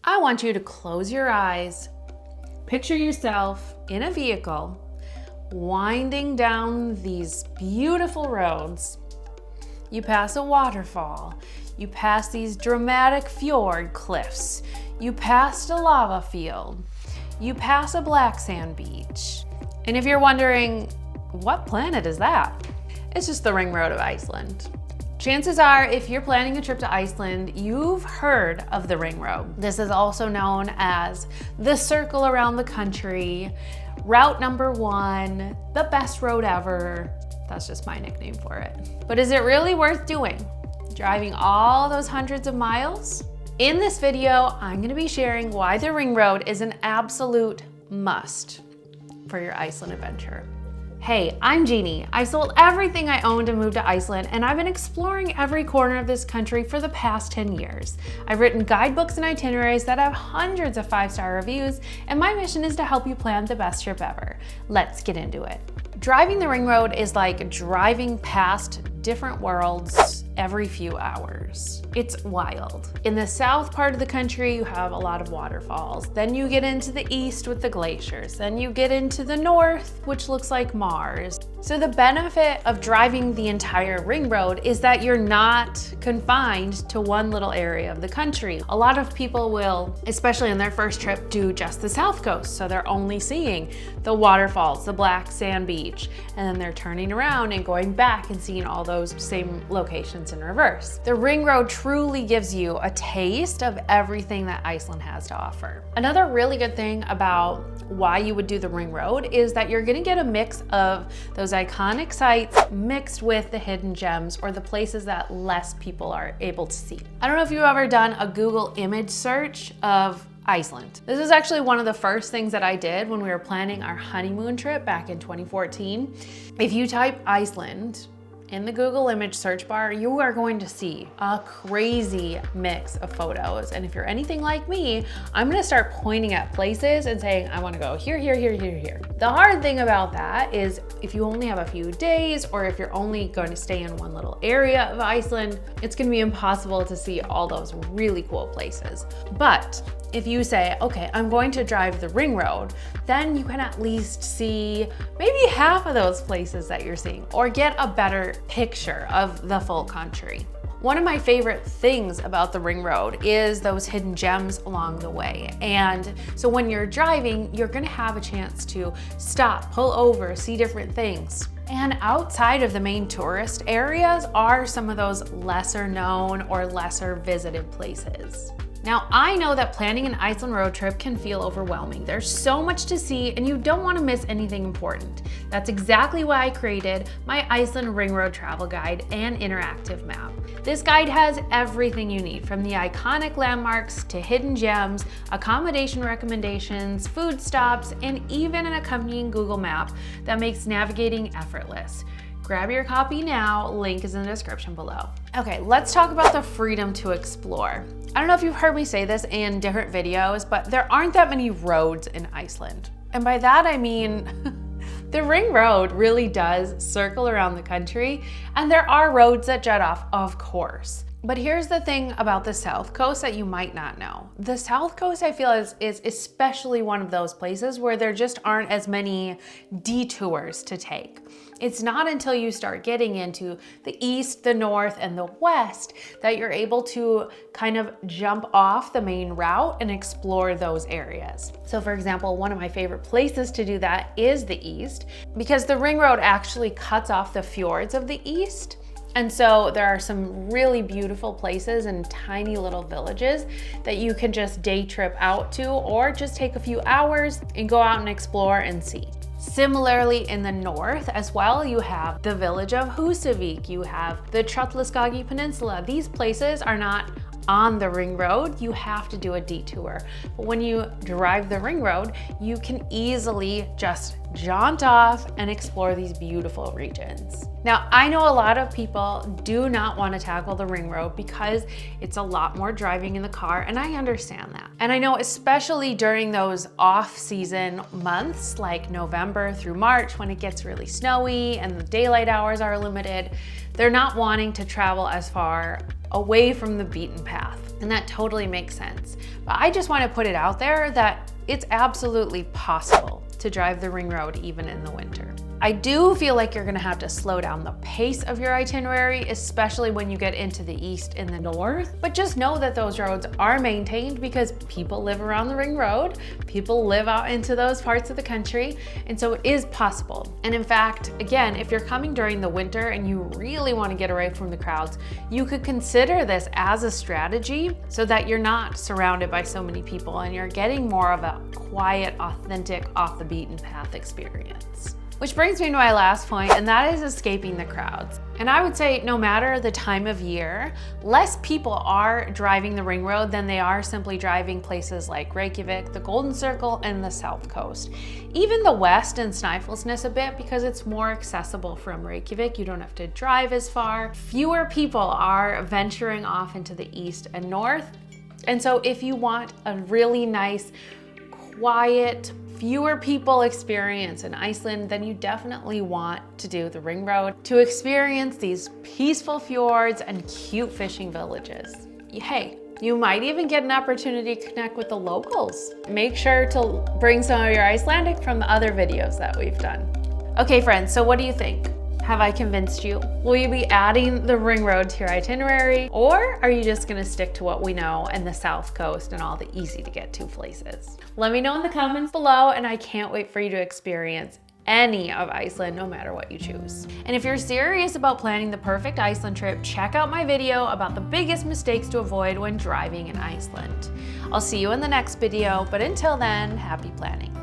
I want you to close your eyes. Picture yourself in a vehicle winding down these beautiful roads. You pass a waterfall. You pass these dramatic fjord cliffs. You pass a lava field. You pass a black sand beach. And if you're wondering, what planet is that? It's just the Ring Road of Iceland. Chances are, if you're planning a trip to Iceland, you've heard of the Ring Road. This is also known as the circle around the country, route number 1, the best road ever. That's just my nickname for it. But is it really worth doing? Driving all those hundreds of miles? In this video, I'm gonna be sharing why the Ring Road is an absolute must for your Iceland adventure. Hey, I'm Jeannie. I sold everything I owned and moved to Iceland, and I've been exploring every corner of this country for the past 10 years. I've written guidebooks and itineraries that have hundreds of 5-star reviews, and my mission is to help you plan the best trip ever. Let's get into it. Driving the Ring Road is like driving past different worlds every few hours. It's wild. In the south part of the country, you have a lot of waterfalls. Then you get into the east with the glaciers. Then you get into the north, which looks like Mars. So the benefit of driving the entire Ring Road is that you're not confined to one little area of the country. A lot of people will, especially on their first trip, do just the south coast. So they're only seeing the waterfalls, the black sand beach, and then they're turning around and going back and seeing all those same locations in reverse. The Ring Road truly gives you a taste of everything that Iceland has to offer. Another really good thing about why you would do the Ring Road is that you're gonna get a mix of those iconic sites mixed with the hidden gems or the places that less people are able to see. I don't know if you've ever done a Google image search of Iceland. This is actually one of the first things that I did when we were planning our honeymoon trip back in 2014. If you type Iceland in the Google image search bar, you are going to see a crazy mix of photos. And if you're anything like me, I'm gonna start pointing at places and saying, I wanna go here, here, here, here, here. The hard thing about that is if you only have a few days or if you're only going to stay in one little area of Iceland, it's gonna be impossible to see all those really cool places. But if you say, okay, I'm going to drive the Ring Road, then you can at least see maybe half of those places that you're seeing or get a better picture of the full country. One of my favorite things about the Ring Road is those hidden gems along the way. And so when you're driving, you're gonna have a chance to stop, pull over, see different things. And outside of the main tourist areas are some of those lesser known or lesser visited places. Now, I know that planning an Iceland road trip can feel overwhelming. There's so much to see and you don't want to miss anything important. That's exactly why I created my Iceland Ring Road travel guide and interactive map. This guide has everything you need, from the iconic landmarks to hidden gems, accommodation recommendations, food stops, and even an accompanying Google map that makes navigating effortless. Grab your copy now, link is in the description below. Okay, let's talk about the freedom to explore. I don't know if you've heard me say this in different videos, but there aren't that many roads in Iceland. And by that I mean, the Ring Road really does circle around the country, and there are roads that jut off, of course. But here's the thing about the South Coast that you might not know. The South Coast, I feel, is especially one of those places where there just aren't as many detours to take. It's not until you start getting into the east, the north, and the west that you're able to kind of jump off the main route and explore those areas. So for example, one of my favorite places to do that is the east, because the Ring Road actually cuts off the fjords of the east. And so there are some really beautiful places and tiny little villages that you can just day trip out to or just take a few hours and go out and explore and see. Similarly, in the north as well, you have the village of Húsavík, you have the Tröllaskagi Peninsula. These places are not on the Ring Road, you have to do a detour. But when you drive the Ring Road, you can easily just jaunt off and explore these beautiful regions. Now, I know a lot of people do not want to tackle the Ring Road because it's a lot more driving in the car, and I understand that. And I know especially during those off-season months like November through March when it gets really snowy and the daylight hours are limited, they're not wanting to travel as far away from the beaten path. And that totally makes sense. But I just want to put it out there that it's absolutely possible to drive the ring road even in the winter. I do feel like you're gonna have to slow down the pace of your itinerary, especially when you get into the east and the north. But just know that those roads are maintained because people live around the ring road, people live out into those parts of the country, and so it is possible. And in fact, again, if you're coming during the winter and you really want to get away from the crowds, you could consider this as a strategy so that you're not surrounded by so many people and you're getting more of a quiet, authentic, off the beaten path experience. Which brings me to my last point, and that is escaping the crowds. And I would say no matter the time of year, less people are driving the ring road than they are simply driving places like Reykjavik, the Golden Circle, and the South Coast. Even the West and Snæfellsnes a bit because it's more accessible from Reykjavik. You don't have to drive as far. Fewer people are venturing off into the east and north. And so if you want a really nice, quiet, fewer people experience in Iceland, then you definitely want to do the ring road to experience these peaceful fjords and cute fishing villages. Hey, you might even get an opportunity to connect with the locals. Make sure to bring some of your Icelandic from the other videos that we've done. Okay friends, so what do you think? Have I convinced you? Will you be adding the ring road to your itinerary, or are you just gonna stick to what we know and the South Coast and all the easy to get to places? Let me know in the comments below, and I can't wait for you to experience any of Iceland, no matter what you choose. And if you're serious about planning the perfect Iceland trip, check out my video about the biggest mistakes to avoid when driving in Iceland. I'll see you in the next video, but until then, happy planning.